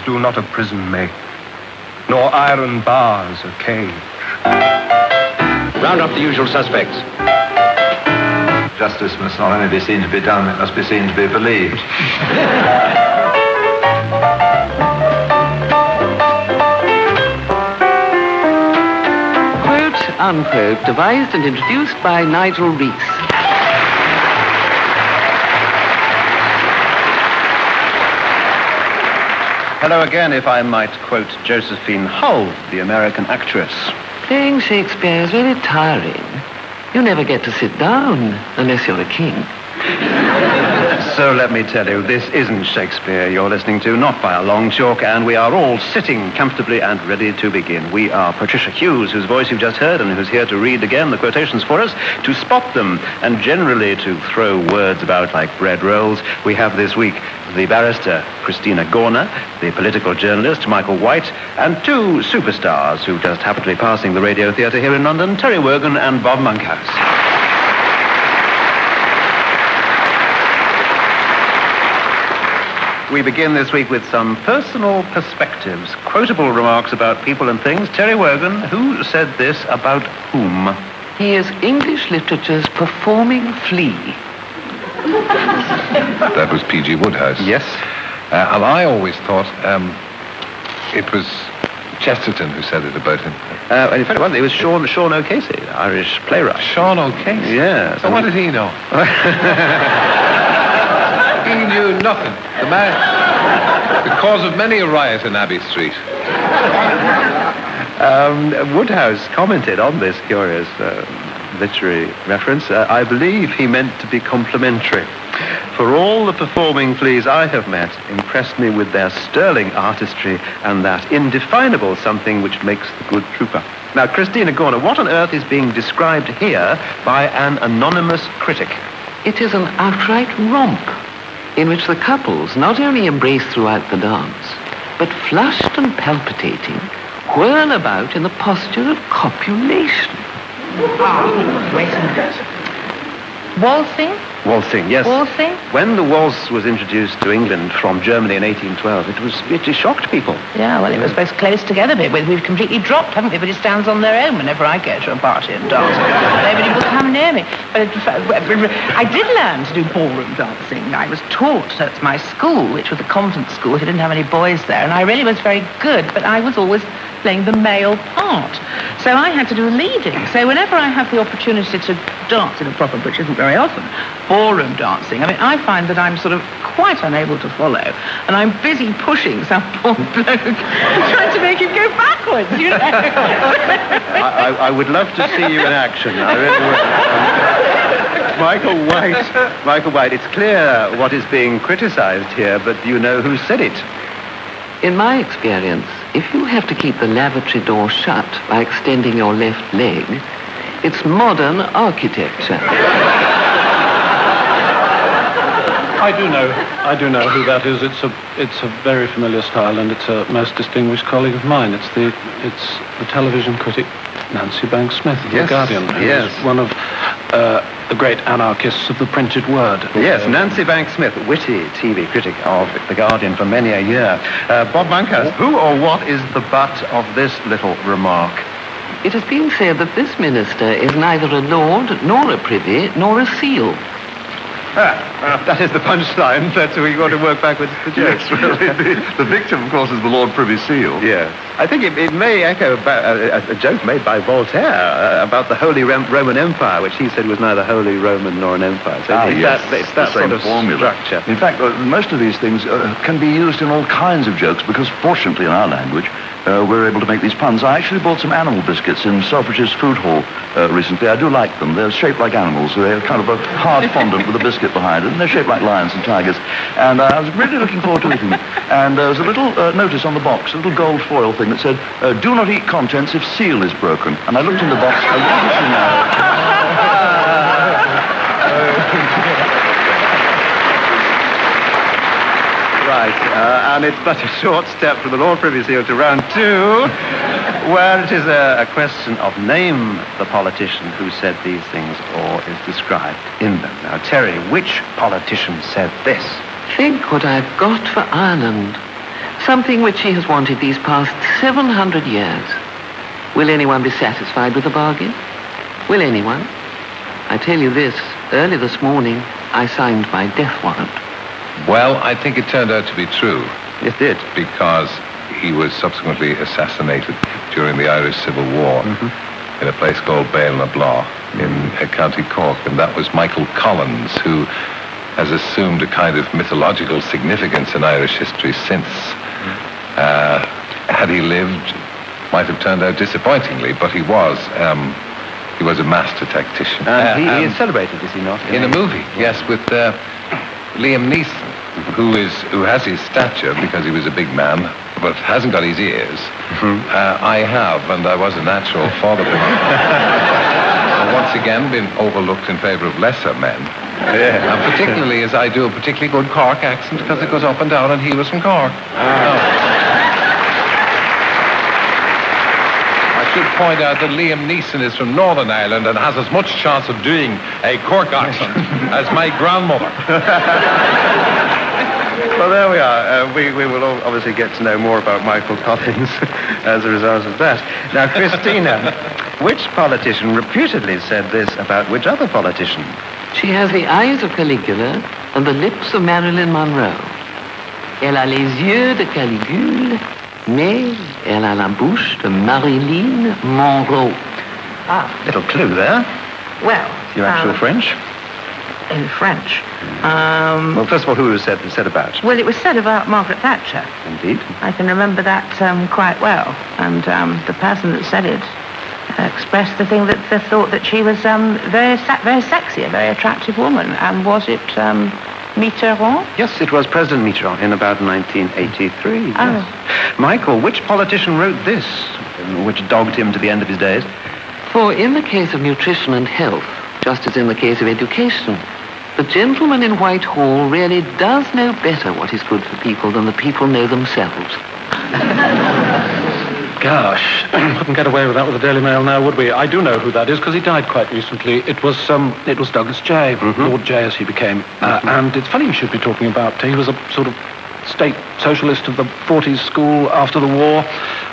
do not a prison make, nor iron bars a cage. Round up the usual suspects. Justice must not only be seen to be done, it must be seen to be believed. Quote, unquote, devised and introduced by Nigel Rees. Hello again, if I might quote Josephine Hull, the American actress. Playing Shakespeare is very tiring. You never get to sit down unless you're a king. So let me tell you, this isn't Shakespeare you're listening to, not by a long chalk, and we are all sitting comfortably and ready to begin. We are Patricia Hughes, whose voice you've just heard, and who's here to read again the quotations for us, to spot them, and generally to throw words about like bread rolls. We have this week the barrister, Christina Gorner, the political journalist, Michael White, and two superstars who just happen to be passing the radio theatre here in London, Terry Wogan and Bob Monkhouse. We begin this week with some personal perspectives, quotable remarks about people and things. Terry Wogan, who said this about whom? He is English literature's performing flea. That was P.G. Woodhouse. Yes. And I always thought it was Chesterton who said it about him. In fact, it was Sean O'Casey, the Irish playwright. Sean O'Casey? Yes. So what did he know? He knew nothing. The man, the cause of many a riot in Abbey Street. Woodhouse commented on this curious literary reference. I believe he meant to be complimentary. For all the performing fleas I have met impressed me with their sterling artistry and that indefinable something which makes the good trooper. Now, Christina Gorner, what on earth is being described here by an anonymous critic? It is an outright romp in which the couples not only embrace throughout the dance, but flushed and palpitating, whirl about in the posture of copulation. Wait a minute. Waltzing? Waltzing, yes. Waltzing? When the waltz was introduced to England from Germany in 1812, it shocked people. Yeah, well, it was both close together. We've completely dropped, haven't we? Everybody stands on their own whenever I go to a party and dance. Nobody will come near me. But I did learn to do ballroom dancing. I was taught at my school, which was a convent school. It didn't have any boys there, and I really was very good, but I was always playing the male part. So I had to do the leading. So whenever I have the opportunity to dance in a proper, which isn't very often, ballroom dancing, I find that I'm sort of quite unable to follow, and I'm busy pushing some poor bloke, trying to make him go backwards, you know. I would love to see you in action. I really would. Michael White, it's clear what is being criticized here, but do you know who said it? In my experience, if you have to keep the lavatory door shut by extending your left leg, it's modern architecture. I do know who that is. It's a very familiar style, and it's a most distinguished colleague of mine. It's the television critic Nancy Banks Smith of The Guardian. Yes. One of the great anarchists of the printed word. Yes, Nancy Banks Smith, witty TV critic of The Guardian for many a year. Bob Monkhouse, who or what is the butt of this little remark? It has been said that this minister is neither a lord, nor a privy, nor a seal. That is the punchline. That's where you want to work backwards to joke. Yes, well, the victim, of course, is the Lord Privy Seal. Yes. I think it may echo a joke made by Voltaire about the Holy Roman Empire, which he said was neither Holy Roman nor an empire. So it's that sort of formula. structure. In fact, most of these things can be used in all kinds of jokes because, fortunately, in our language, we're able to make these puns. I actually bought some animal biscuits in Selfridge's food hall recently. I do like them. They're shaped like animals. They're kind of a hard fondant with a biscuit behind it, and they're shaped like lions and tigers. And I was really looking forward to eating them. And there was a little notice on the box, a little gold foil thing that said, do not eat contents if seal is broken. And I looked in the box, and what did you know? Right, and it's but a short step from the Lord Privy Seal to round two, where it is a question of name the politician who said these things or is described in them. Now, Terry, which politician said this? Think what I've got for Ireland. Something which she has wanted these past 700 years. Will anyone be satisfied with the bargain? Will anyone? I tell you this, early this morning, I signed my death warrant. Well, I think it turned out to be true. It did. Because he was subsequently assassinated during the Irish Civil War in a place called Bale-na-Blah in County Cork. And that was Michael Collins, who has assumed a kind of mythological significance in Irish history since. Had he lived, might have turned out disappointingly, but he was a master tactician. And he is celebrated, is he not? In a movie, yes, with Liam Neeson, who has his stature because he was a big man, but hasn't got his ears. I have, and I was a natural father. Once again, been overlooked in favour of lesser men. Yeah. And particularly as I do a particularly good Cork accent because it goes up and down, and he was from Cork. I should point out that Liam Neeson is from Northern Ireland and has as much chance of doing a Cork accent as my grandmother. Well, there we are. We will all obviously get to know more about Michael Collins as a result of that. Now, Christina, which politician reputedly said this about which other politician? She has the eyes of Caligula and the lips of Marilyn Monroe. Elle a les yeux de Caligule, mais elle a la bouche de Marilyn Monroe. Little clue there. Well, Your actual French? in French. Well, first of all, who was said about? Well, it was said about Margaret Thatcher. Indeed. I can remember that quite well. And the person that said it expressed the thing that they thought that she was very sexy, a very attractive woman. And was it Mitterrand? Yes, it was President Mitterrand in about 1983. Oh. Yes. Michael, which politician wrote this, which dogged him to the end of his days? For in the case of nutrition and health, just as in the case of education, the gentleman in Whitehall really does know better what is good for people than the people know themselves. Gosh, couldn't get away with that with the Daily Mail now, would we? I do know who that is because he died quite recently. It was Douglas Jay, Lord Jay as he became. And it's funny we should be talking about, he was a sort of state socialist of the 40s school after the war,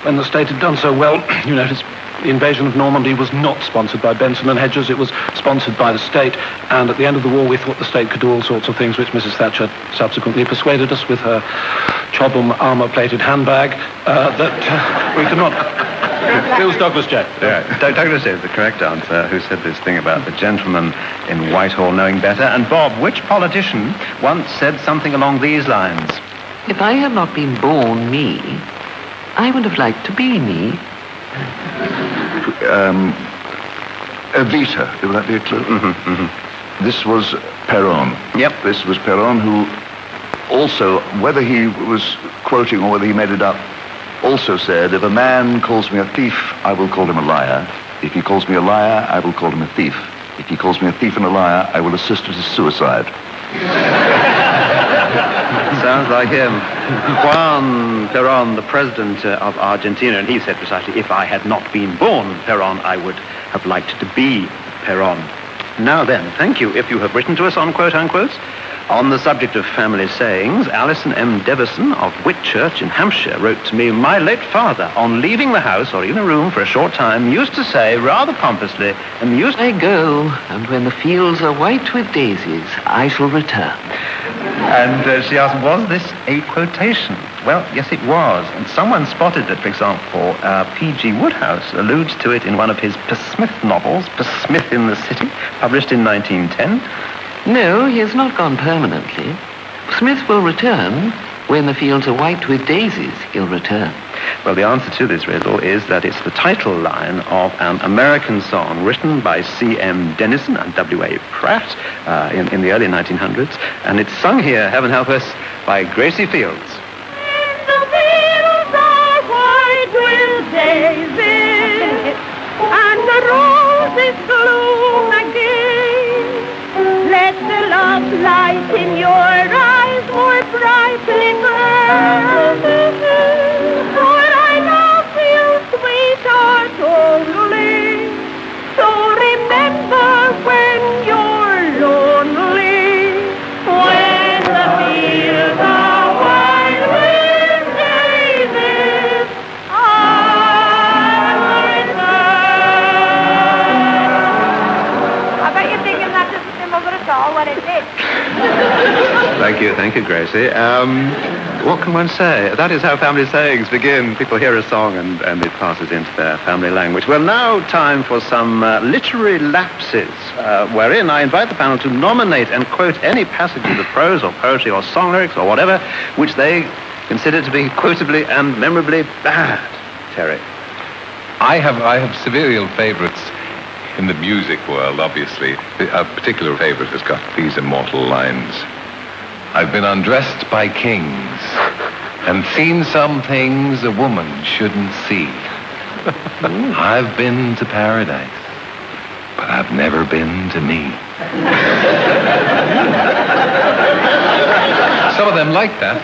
when the state had done so well. You notice the invasion of Normandy was not sponsored by Benson and Hedges, it was sponsored by the state, and at the end of the war we thought the state could do all sorts of things which Mrs. Thatcher subsequently persuaded us with her Chobham armour-plated handbag that we could not. It was Douglas Jay. Yeah, Douglas Jay is the correct answer, who said this thing about the gentleman in Whitehall knowing better. And Bob, which politician once said something along these lines? If I had not been born me, I would have liked to be me. Evita, will that be a clue? This was Perón. Yep. This was Perón, who also, whether he was quoting or whether he made it up, also said, if a man calls me a thief, I will call him a liar. If he calls me a liar, I will call him a thief. If he calls me a thief and a liar, I will assist with his suicide. Sounds like him. Juan Perón, the president of Argentina, and he said precisely, if I had not been born Perón, I would have liked to be Perón. Now then, thank you. If you have written to us on quote-unquotes, on the subject of family sayings, Alison M. Devison of Whitchurch in Hampshire wrote to me, my late father, on leaving the house or even a room for a short time, used to say, rather pompously, I go, and when the fields are white with daisies, I shall return. And she asked, was this a quotation? Well, yes, it was. And someone spotted that, for example, P.G. Wodehouse alludes to it in one of his Smith novels, Smith in the City, published in 1910. No, he has not gone permanently. Smith will return. When the fields are white with daisies, he'll return. Well, the answer to this riddle is that it's the title line of an American song written by C.M. Denison and W.A. Pratt in the early 1900s. And it's sung here, heaven help us, by Gracie Fields. The fields are white with daisies, and the roses bloom again. Let the love light in your eyes more brightly burn. For I love you, sweetheart, only. So remember when you're lonely, when the fields are white that's all what it did. Thank you, Gracie. What can one say? That is how family sayings begin. People hear a song and it passes into their family language. Well, now time for some literary lapses, wherein I invite the panel to nominate and quote any passages of prose or poetry or song lyrics or whatever, which they consider to be quotably and memorably bad. Terry. I have several favourites in the music world, obviously. A particular favourite has got these immortal lines. I've been undressed by kings and seen some things a woman shouldn't see. I've been to paradise, but I've never been to me. Some of them like that.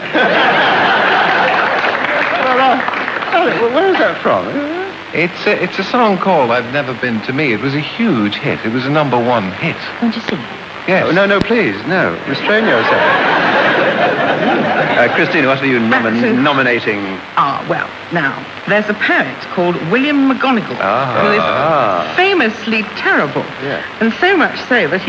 Well, where is that from? It's a song called I've Never Been to Me. It was a huge hit. It was a #1 hit. Won't you sing it? Yes. Oh, no, please, no. Restrain yourself. Christine, what are you nominating? Well, now, there's a poet called William McGonagall who is famously terrible. Yeah. And so much so that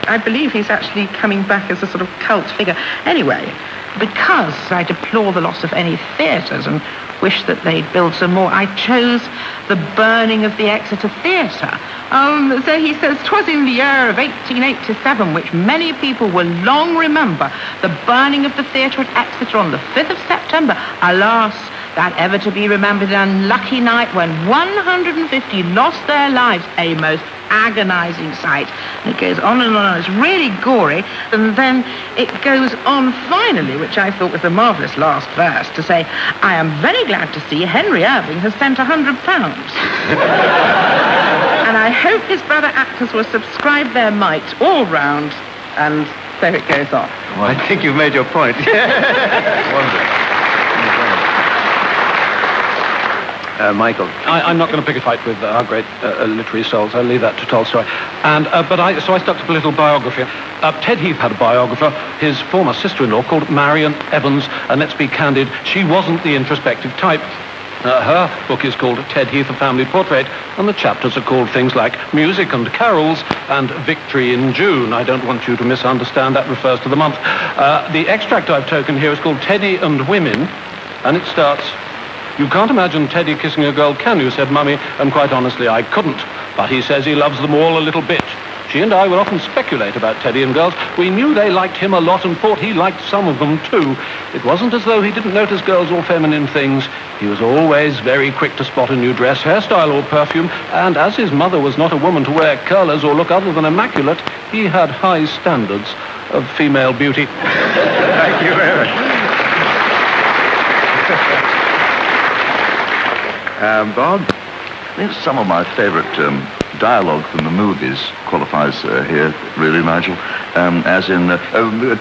I believe he's actually coming back as a sort of cult figure. Anyway, because I deplore the loss of any theatres and wish that they'd build some more, I chose the burning of the Exeter Theatre. So he says, 'twas in the year of 1887, which many people will long remember, the burning of the theatre at Exeter on the 5th of September. Alas, that ever to be remembered unlucky night when 150 lost their lives, a most agonizing sight. And it goes on and on. It's really gory. And then it goes on finally, which I thought was a marvellous last verse, to say, I am very glad to see Henry Irving has sent £100. And I hope his brother actors will subscribe their might all round. And so it goes on. Well, I think you've made your point. Michael. I'm not going to pick a fight with our great literary souls. I'll leave that to Tolstoy. So I stuck to a little biography. Ted Heath had a biographer, his former sister-in-law, called Marion Evans. And let's be candid, she wasn't the introspective type. Her book is called Ted Heath, A Family Portrait, and the chapters are called things like Music and Carols and Victory in June. I don't want you to misunderstand, that refers to the month. The extract I've taken here is called Teddy and Women, and it starts, "You can't imagine Teddy kissing a girl, can you?" said Mummy, and quite honestly, I couldn't. But he says he loves them all a little bit. She and I would often speculate about Teddy and girls. We knew they liked him a lot and thought he liked some of them too. It wasn't as though he didn't notice girls or feminine things. He was always very quick to spot a new dress, hairstyle or perfume, and as his mother was not a woman to wear curlers or look other than immaculate, he had high standards of female beauty. Thank you very much. Bob? I think some of my favourite dialogue from the movies qualifies here, really, Nigel. As in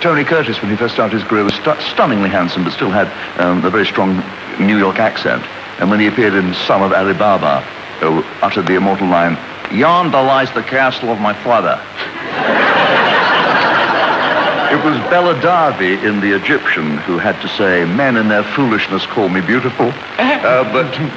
Tony Curtis, when he first started his career, was stunningly handsome, but still had a very strong New York accent. And when he appeared in Son of Ali Baba, uttered the immortal line, "Yonder lies the castle of my father." It was Bella Darby in The Egyptian who had to say, "Men in their foolishness call me beautiful," but didn't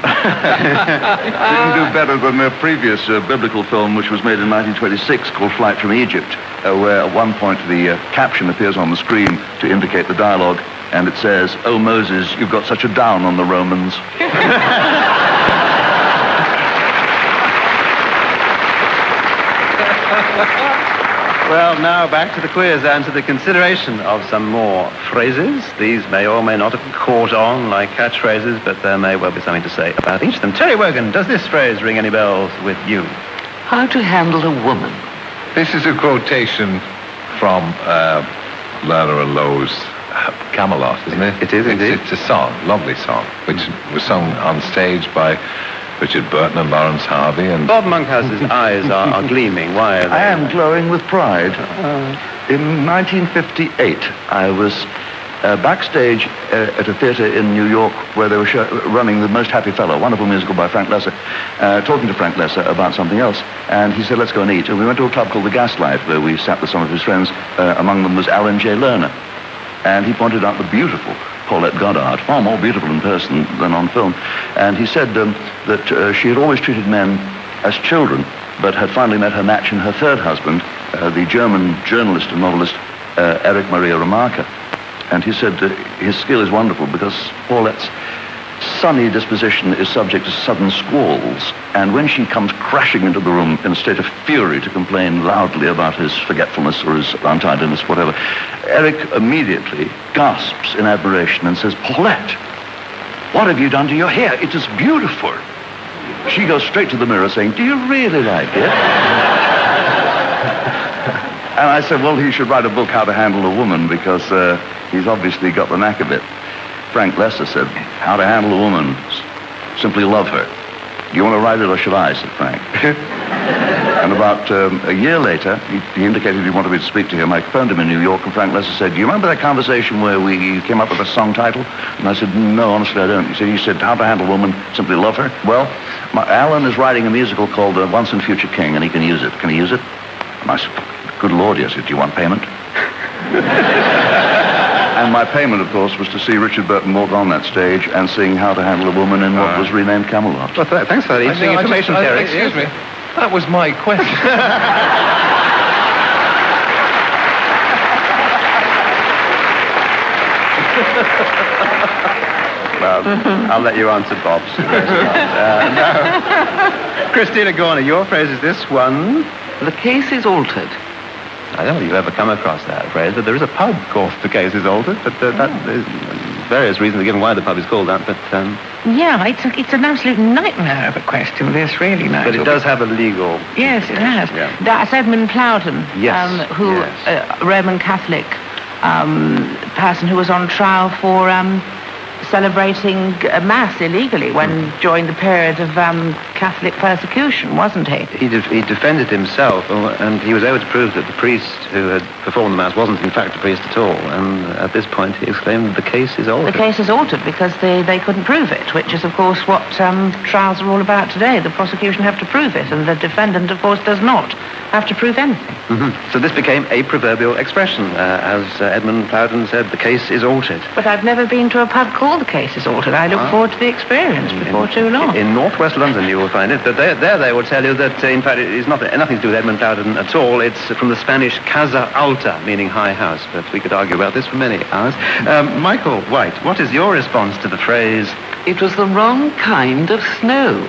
do better than their previous biblical film, which was made in 1926, called Flight from Egypt, where at one point the caption appears on the screen to indicate the dialogue, and it says, "Oh, Moses, you've got such a down on the Romans." Well, now back to the quiz and to the consideration of some more phrases. These may or may not have caught on like catchphrases, but there may well be something to say about each of them. Terry Wogan, does this phrase ring any bells with you? How to handle a woman. This is a quotation from Lara Lowe's Camelot, isn't it? It is, indeed. It's a song, lovely song, which was sung on stage by Richard Burton and Lawrence Harvey. And Bob Monkhouse's eyes are gleaming. Why are they? I am glowing with pride. In 1958, I was backstage at a theatre in New York where they were running The Most Happy Fellow, a wonderful musical by Frank Loesser, talking to Frank Loesser about something else. And he said, "Let's go and eat." And we went to a club called The Gaslight, where we sat with some of his friends. Among them was Alan J. Lerner. And he pointed out the beautiful Paulette Goddard, far more beautiful in person than on film. And he said that she had always treated men as children but had finally met her match in her third husband, the German journalist and novelist Erich Maria Remarque. And he said his skill is wonderful because Paulette's sunny disposition is subject to sudden squalls, and when she comes crashing into the room in a state of fury to complain loudly about his forgetfulness or his untidiness, whatever, Eric immediately gasps in admiration and says, "Paulette, what have you done to your hair? It is beautiful." She goes straight to the mirror saying, "Do you really like it?" And I said, well, he should write a book, How to Handle a Woman, because he's obviously got the knack of it. Frank Lester said, "How to Handle a Woman, simply love her." "Do you want to write it or should I?" said Frank. And about a year later, he indicated he wanted me to speak to him. I phoned him in New York, and Frank Lester said, "Do you remember that conversation where we came up with a song title?" And I said, "No, honestly, I don't." He said, "How to Handle a Woman, simply love her." "Well, Alan is writing a musical called Once and Future King, and he can use it. Can he use it?" And I said, "Good Lord, yes." "Do you want payment?" And my payment, of course, was to see Richard Burton walk on that stage and sing How to Handle a Woman in what was renamed Camelot. Well, thanks for that interesting information, Terry. Excuse me. That was my question. Well, I'll let you answer Bob's. No. Christina Gorner, your phrase is this one. The case is altered. I don't know if you've ever come across that phrase, but there is a pub called The Case is Altered, but that is, various reasons are given why the pub is called that, but... Yeah, it's an absolute nightmare of a question, this, really, Nigel. But it does have a legal... Yes, it has. Yeah. That's Edmund Plowden, who, Roman Catholic person who was on trial for celebrating Mass illegally during the period of Catholic persecution, wasn't he? He defended himself, and he was able to prove that the priest who had performed the Mass wasn't in fact a priest at all. And at this point, he exclaimed, "The case is altered." The case is altered because they couldn't prove it, which is, of course, what trials are all about today. The prosecution have to prove it, and the defendant, of course, does not have to prove anything. Mm-hmm. So this became a proverbial expression. As Edmund Plowden said, "The case is altered." But I've never been to a pub called The Case is Altered. I look forward to the experience before too long. In northwest London you will find it, but there they will tell you that in fact it is nothing to do with Edmund Plowden at all. It's from the Spanish Casa Alta, meaning high house, but we could argue about this for many hours. Michael White, what is your response to the phrase, "It was the wrong kind of snow"?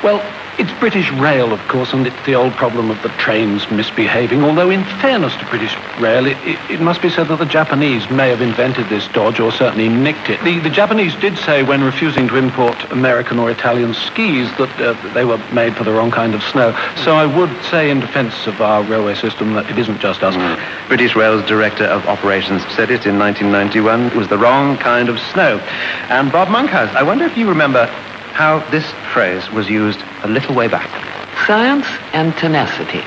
Well, it's British Rail, of course, and it's the old problem of the trains misbehaving, although in fairness to British Rail, it must be said that the Japanese may have invented this dodge, or certainly nicked it. The Japanese did say, when refusing to import American or Italian skis, that they were made for the wrong kind of snow. So I would say, in defense of our railway system, that it isn't just us. British Rail's Director of Operations said it in 1991. It was the wrong kind of snow. And Bob Monkhouse, I wonder if you remember how this phrase was used a little way back. Science and tenacity.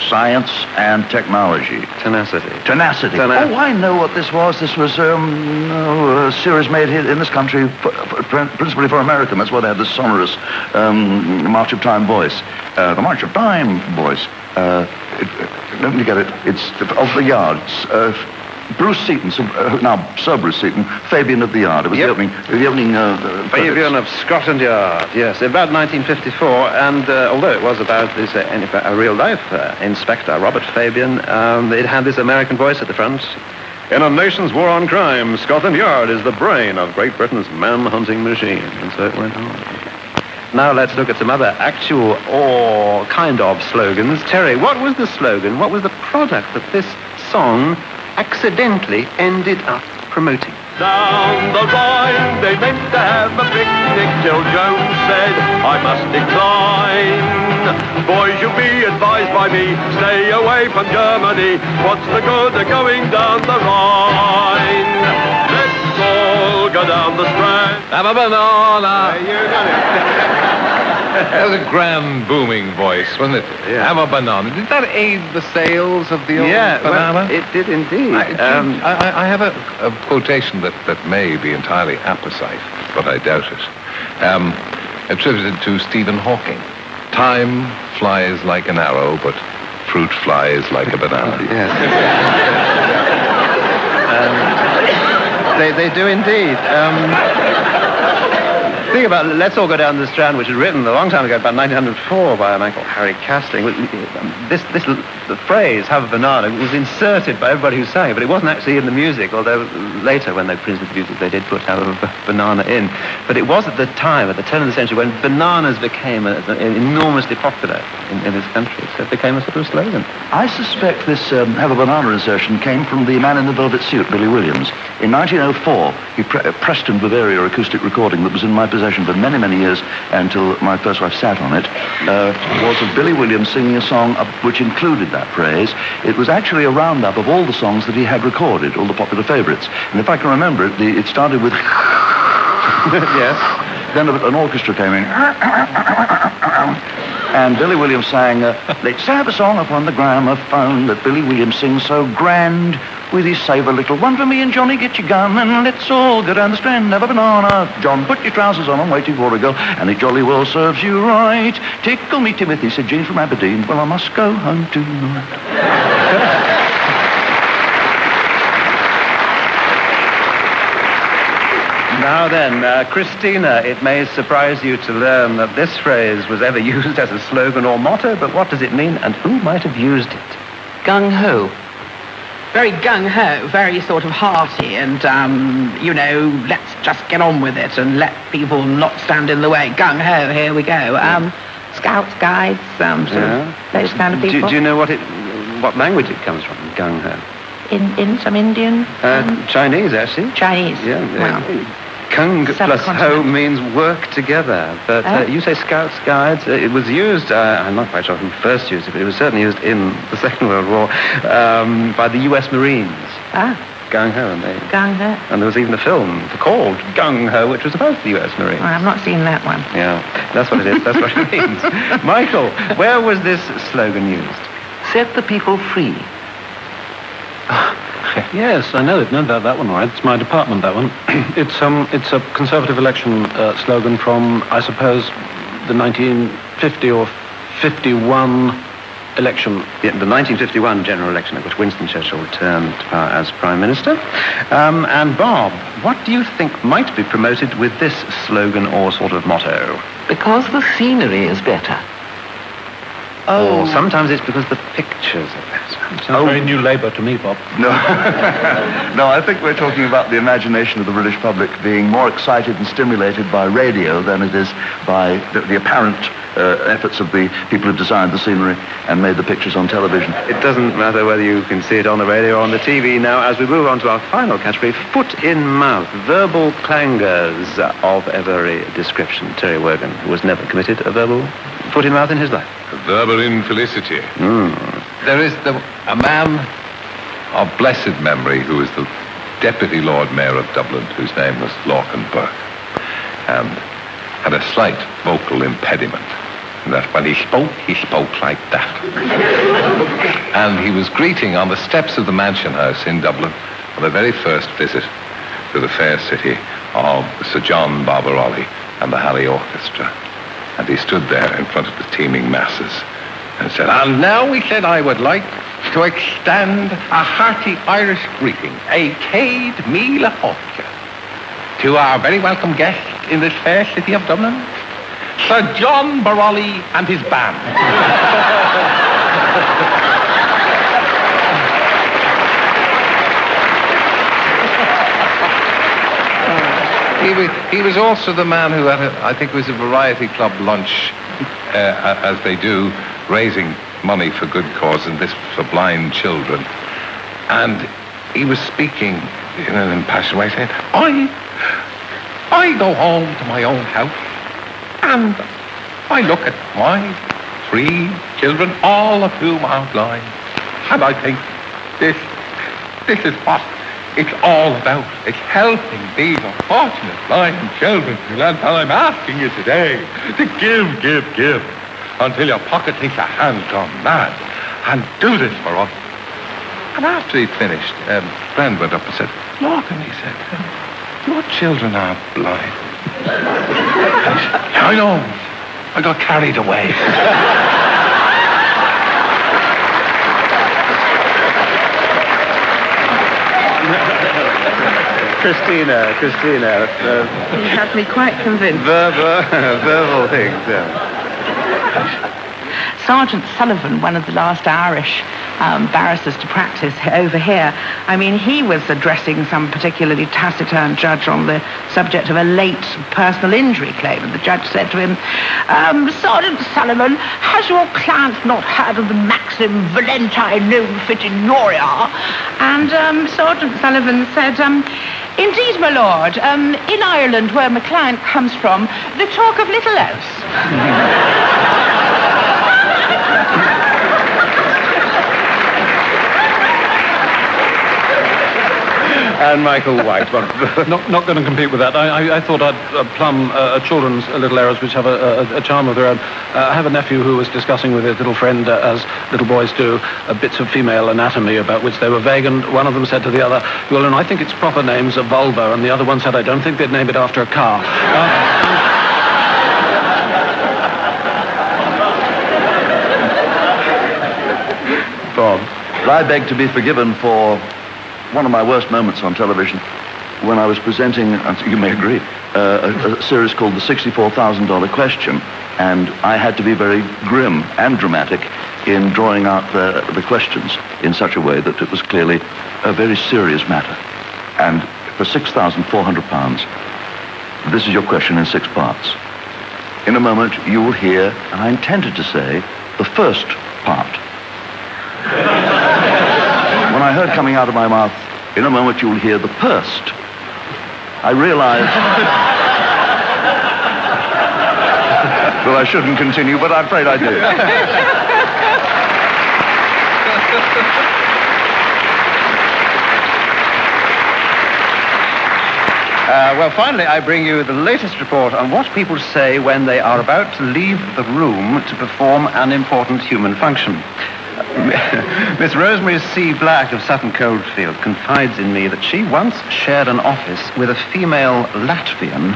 Science and technology. Tenacity. Oh, I know what this was. This was a series made here in this country, principally for America. That's why they had this sonorous March of Time voice. The March of Time voice. Let me get it. It's of the Yards. Bruce Seaton, now Sir Bruce Seaton, Fabian of the Yard. It was the opening. Fabian of Scotland Yard. Yes, about 1954, and although it was about this a real life Inspector Robert Fabian, it had this American voice at the front. "In a nation's war on crime, Scotland Yard is the brain of Great Britain's man-hunting machine," and so it went on. Now let's look at some other actual or kind of slogans. Terry, what was the slogan? What was the product that this song accidentally ended up promoting? Down the Rhine, they meant to have a picnic till Jones said, "I must decline. Boys, you'll be advised by me, stay away from Germany. What's the good of going down the Rhine? Let's all go down the Strand." Have a banana. You got it. That was a grand, booming voice, wasn't it? Yeah. Have a banana. Did that aid the sales of the old banana? Well, it did indeed. I have a quotation that may be entirely apposite, but I doubt it. Attributed to Stephen Hawking. "Time flies like an arrow, but fruit flies like a banana." Yes. They do indeed. Think about Let's All Go Down the Strand, which was written a long time ago, about 1904, by a man called Harry Castling. The phrase, have a banana, was inserted by everybody who sang it, but it wasn't actually in the music, although later, when they printed the music, they did put have a banana in. But it was at the time, at the turn of the century, when bananas became enormously popular in this country. So it became a sort of slogan. I suspect this have a banana insertion came from the man in the velvet suit, Billy Williams. In 1904, he Preston, Bavaria acoustic recording that was in my possession for many, many years until my first wife sat on it, was of Billy Williams singing a song which included that phrase. It was actually a roundup of all the songs that he had recorded, all the popular favourites. And if I can remember it, it started with... Yes. Then an orchestra came in. And Billy Williams sang, let's have a song upon the gramophone that Billy Williams sings so grand. With his save a little one for me and Johnny, get your gun and let's all go down the strand, have a banana. John, put your trousers on, I'm waiting for a girl, and it jolly well serves you right. Tickle me, Timothy, said Jean from Aberdeen. Well, I must go home tonight. Now then, Christina, it may surprise you to learn that this phrase was ever used as a slogan or motto, but what does it mean and who might have used it? Gung-ho. Very gung-ho, very sort of hearty and, let's just get on with it and let people not stand in the way. Gung-ho, here we go. Scouts, guides, those kind of people. Do you know what language it comes from, gung-ho? In some Indian? Chinese, actually. Chinese? Yeah. Wow. Kung plus ho means work together. But you say scouts, guides. It was used, I'm not quite sure who first used it, but it was certainly used in the Second World War by the U.S. Marines. Gung-ho. Gung-ho. And there was even a film called Gung-ho, which was about the U.S. Marines. Well, I've not seen that one. Yeah, that's what it is. That's what it means. Michael, where was this slogan used? Set the people free. Yes, I know about that one, right? It's my department, that one. It's a Conservative election slogan from, I suppose, the 1950 or 51 election. Yeah, the 1951 general election at which Winston Churchill returned to power as Prime Minister. And Bob, what do you think might be promoted with this slogan or sort of motto? Because the scenery is better. Or sometimes it's because the pictures are better. Sounds very New Labour to me, Bob. No. No, I think we're talking about the imagination of the British public being more excited and stimulated by radio than it is by the apparent efforts of the people who designed the scenery and made the pictures on television. It doesn't matter whether you can see it on the radio or on the TV now, as we move on to our final category, foot in mouth, verbal clangers of every description. Terry Wogan, who has never committed a verbal foot in mouth in his life. Verbal infelicity. There is a man of blessed memory who was the Deputy Lord Mayor of Dublin, whose name was Lorcan Burke, and had a slight vocal impediment, and that when he spoke like that. And he was greeting on the steps of the Mansion House in Dublin on the very first visit to the fair city of Sir John Barbarolli and the Halley Orchestra. And he stood there in front of the teeming masses and said, and now, he said, I would like to extend a hearty Irish greeting, a Cade Míle Hóiche, to our very welcome guest in this fair city of Dublin, Sir John Barbarolli and his band. He was also the man who had, I think it was a Variety Club lunch, as they do, raising money for good cause, and this for blind children. And he was speaking in an impassioned way, saying, I go home to my own house, and I look at my 3 children, all of whom are blind, and I think, this is what it's all about. It's helping these unfortunate blind children. And I'm asking you today to give, until your pocket takes a hand gone mad, and do this for us. And after he finished, a friend went up and said, Lorcan, he said, your children aren't blind. And he said, yeah, I know. I got carried away. Christina. He had me quite convinced. Verbal things, yeah. Sergeant Sullivan, one of the last Irish barristers to practice over here, I mean, he was addressing some particularly taciturn judge on the subject of a late personal injury claim, and the judge said to him, Sergeant Sullivan, has your client not heard of the maxim valenti non fit ignoria? And Sergeant Sullivan said, indeed, my lord, in Ireland, where my client comes from, they talk of little else. And Michael White. Not going to compete with that. I thought I'd plumb children's little errors which have a charm of their own. I have a nephew who was discussing with his little friend, as little boys do, bits of female anatomy about which they were vague, and one of them said to the other, well, and I think its proper name's a vulva, and the other one said, I don't think they'd name it after a car. Bob. I beg to be forgiven for one of my worst moments on television when I was presenting, you may agree, a series called The $64,000 Question, and I had to be very grim and dramatic in drawing out the questions in such a way that it was clearly a very serious matter. And for £6,400, this is your question in 6 parts. In a moment, you will hear, and I intended to say, the first part. When I heard coming out of my mouth, in a moment you will hear the first, I realized that I shouldn't continue, but I'm afraid I did. Well, finally, I bring you the latest report on what people say when they are about to leave the room to perform an important human function. Miss Rosemary C. Black of Sutton Coldfield confides in me that she once shared an office with a female Latvian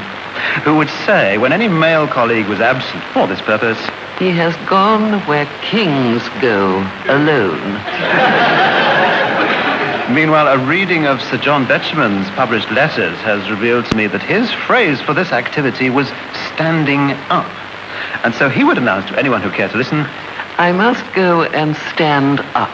who would say, when any male colleague was absent for this purpose, He has gone where kings go, alone. Meanwhile, a reading of Sir John Betjeman's published letters has revealed to me that his phrase for this activity was standing up. And so he would announce to anyone who cared to listen, I must go and stand up.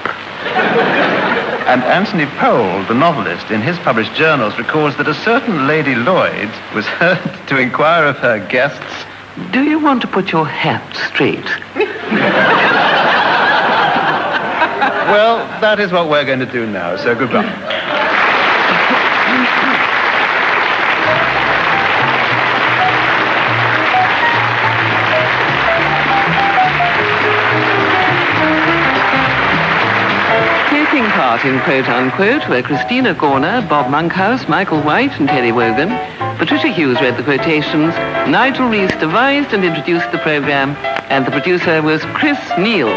And Anthony Powell, the novelist, in his published journals, records that a certain Lady Lloyd was heard to inquire of her guests, Do you want to put your hat straight? Well, that is what we're going to do now, so goodbye. Taking part in Quote Unquote were Christina Gorner, Bob Monkhouse, Michael White and Terry Wogan. Patricia Hughes read the quotations, Nigel Rees devised and introduced the program, and the producer was Chris Neal.